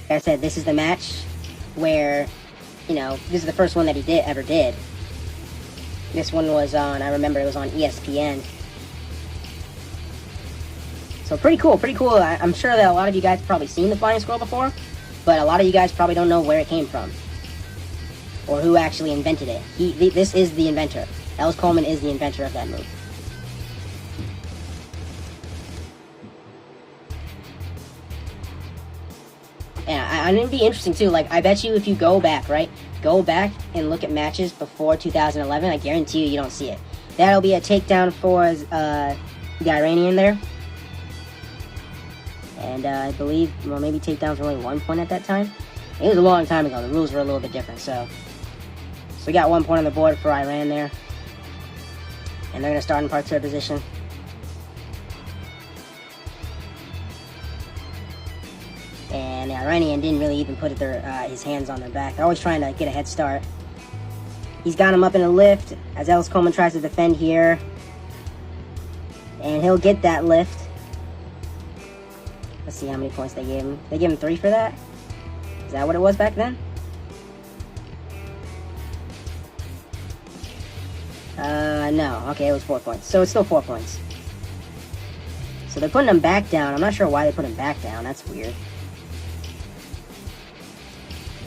Like I said, this is the match where, you know, this is the first one that he ever did. This one was on, I remember it was on ESPN. So pretty cool, pretty cool. I'm sure that a lot of you guys have probably seen the flying squirrel before, but a lot of you guys probably don't know where it came from or who actually invented it. This is the inventor. Ellis Coleman is the inventor of that move. And it'd be interesting too. Like, I bet you if you go back, right? Go back and look at matches before 2011. I guarantee you don't see it. That'll be a takedown for the Iranian there. And I believe, well, maybe takedowns were only 1 point at that time. It was a long time ago. The rules were a little bit different. So we got 1 point on the board for Iran there. And they're going to start in parterre position. And the Iranian didn't really even put his hands on their back. They're always trying to get a head start. He's got him up in a lift as Ellis Coleman tries to defend here. And he'll get that lift. Let's see how many points they gave him. They gave him 3 for that? Is that what it was back then? No. Okay, it was 4 points. So it's still 4 points. So they're putting him back down. I'm not sure why they put him back down. That's weird.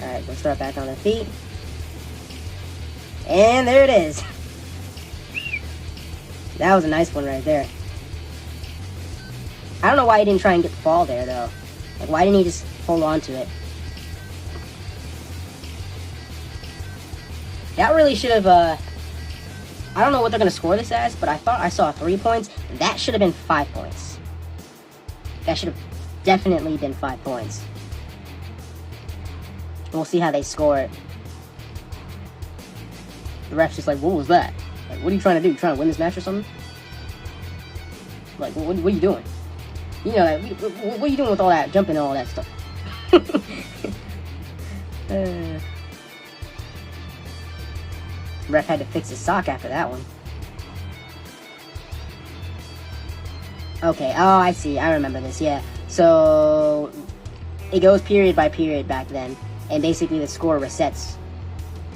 Alright, we'll start back on their feet. And there it is. That was a nice one right there. I don't know why he didn't try and get the fall there, though. Like, why didn't he just hold on to it? That really should have, I don't know what they're going to score this as, but I thought I saw 3 points. That should have been 5 points. That should have definitely been 5 points. We'll see how they score it. The ref's just like, what was that? Like, what are you trying to do? You trying to win this match or something? Like, what are you doing? You know, like, what are you doing with all that jumping and all that stuff? Ref had to fix his sock after that one. Okay, oh, I see. I remember this, yeah. So, it goes period by period back then. And basically the score resets.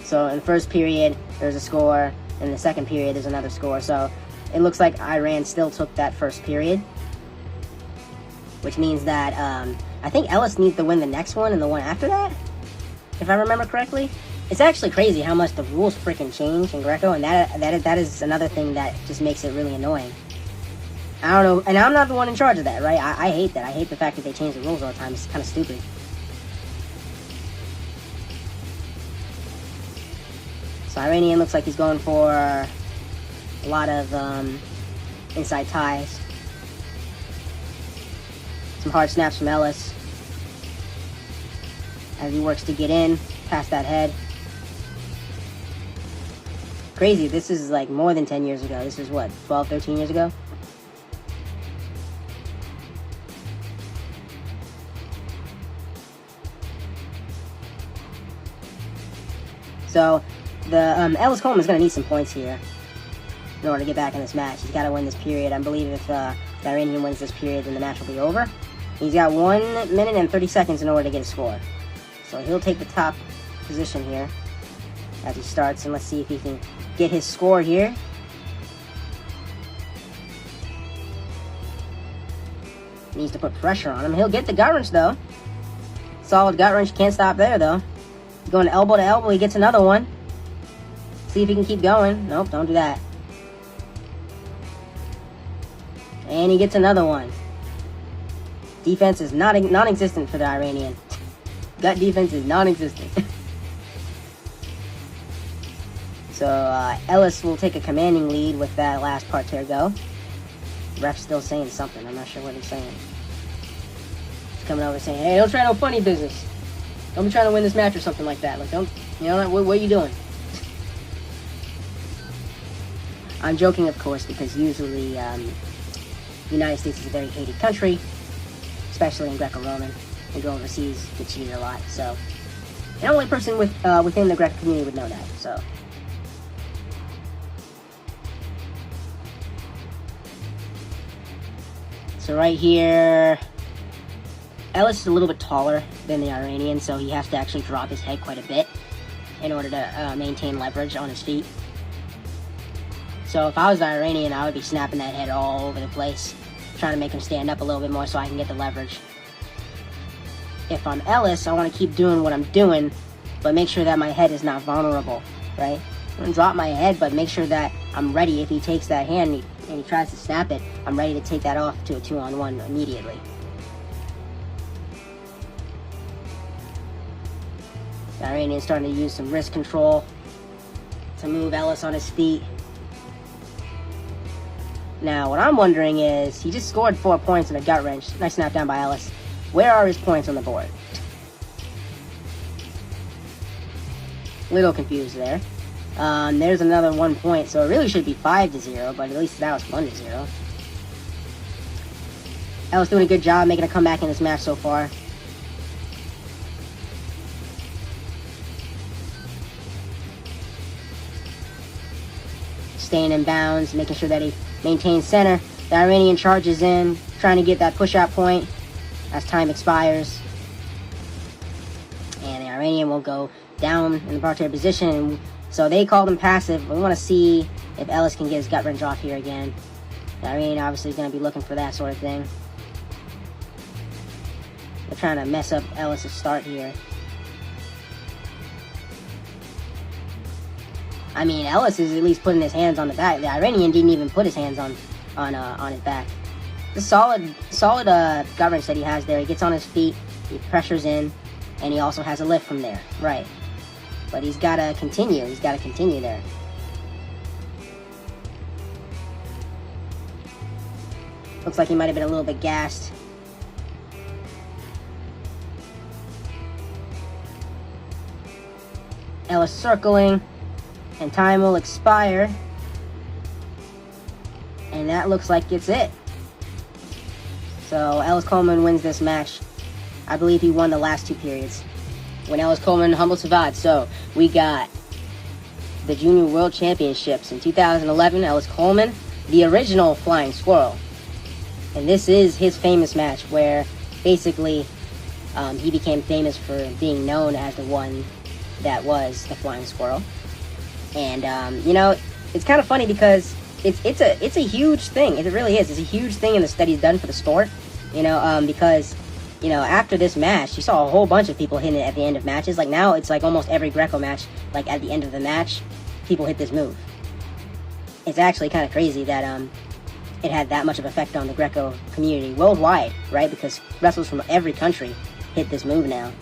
So, in the first period, there's a score. In the second period, there's another score. So, it looks like Iran still took that first period. Which means that, I think Ellis needs to win the next one and the one after that. If I remember correctly. It's actually crazy how much the rules freaking change in Greco. And that is another thing that just makes it really annoying. I don't know. And I'm not the one in charge of that, right? I hate that. I hate the fact that they change the rules all the time. It's kind of stupid. So Iranian looks like he's going for a lot of inside ties. Some hard snaps from Ellis as he works to get in past that head. Crazy, this is like more than 10 years ago. This is what, 12, 13 years ago? So, the Ellis Coleman is going to need some points here in order to get back in this match. He's got to win this period. I believe if the Iranian wins this period, then the match will be over. He's got 1 minute and 30 seconds in order to get a score. So he'll take the top position here as he starts, and let's see if he can get his score here. Needs to put pressure on him. He'll get the gut wrench, though. Solid gut wrench. Can't stop there, though. Going elbow to elbow. He gets another one. See if he can keep going. Nope, don't do that. And he gets another one. Defense is non-existent for the Iranian. Gut defense is non-existent. So, Ellis will take a commanding lead with that last parterre go. Ref's still saying something. I'm not sure what he's saying. He's coming over saying, hey, don't try no funny business. Don't be trying to win this match or something like that. Like, don't, you know, what are you doing? I'm joking, of course, because usually the United States is a very hated country, especially in Greco-Roman. They go overseas, get cheated a lot, so. The only person within the Greco community would know that, so. So right here, Ellis is a little bit taller than the Iranian, so he has to actually drop his head quite a bit in order to maintain leverage on his feet. So if I was the Iranian, I would be snapping that head all over the place, trying to make him stand up a little bit more so I can get the leverage. If I'm Ellis, I want to keep doing what I'm doing, but make sure that my head is not vulnerable, right? I'm going to drop my head, but make sure that I'm ready. If he takes that hand and he tries to snap it, I'm ready to take that off to a 2-on-1 immediately. The Iranian's starting to use some wrist control to move Ellis on his feet. Now, what I'm wondering is, he just scored 4 points in a gut wrench. Nice snap down by Ellis. Where are his points on the board? Little confused there. There's another 1 point, so it really should be 5-0, but at least that was 1-0. Ellis doing a good job making a comeback in this match so far. Staying in bounds, making sure that he maintains center. The Iranian charges in, trying to get that push-out point as time expires. And the Iranian will go down in the parterre position. So they called him passive. We want to see if Ellis can get his gut wrench off here again. The Iranian obviously is going to be looking for that sort of thing. They're trying to mess up Ellis' start here. I mean, Ellis is at least putting his hands on the back. The Iranian didn't even put his hands on his back. The solid gut wrench that he has there. He gets on his feet, he pressures in, and he also has a lift from there. Right. But he's got to continue. He's got to continue there. Looks like he might have been a little bit gassed. Ellis circling. And time will expire. And that looks like it's it. So Ellis Coleman wins this match. I believe he won the last 2 periods when Ellis Coleman humbled Zeidvand. So we got the Junior World Championships in 2011. Ellis Coleman, the original Flying Squirrel. And this is his famous match where basically he became famous for being known as the one that was the Flying Squirrel. And, you know, it's kind of funny because it's a huge thing. It really is. It's a huge thing in the studies done for the sport, you know, because, you know, after this match, you saw a whole bunch of people hitting it at the end of matches. Like, now it's like almost every Greco match, like, at the end of the match, people hit this move. It's actually kind of crazy that it had that much of effect on the Greco community worldwide, right? Because wrestlers from every country hit this move now.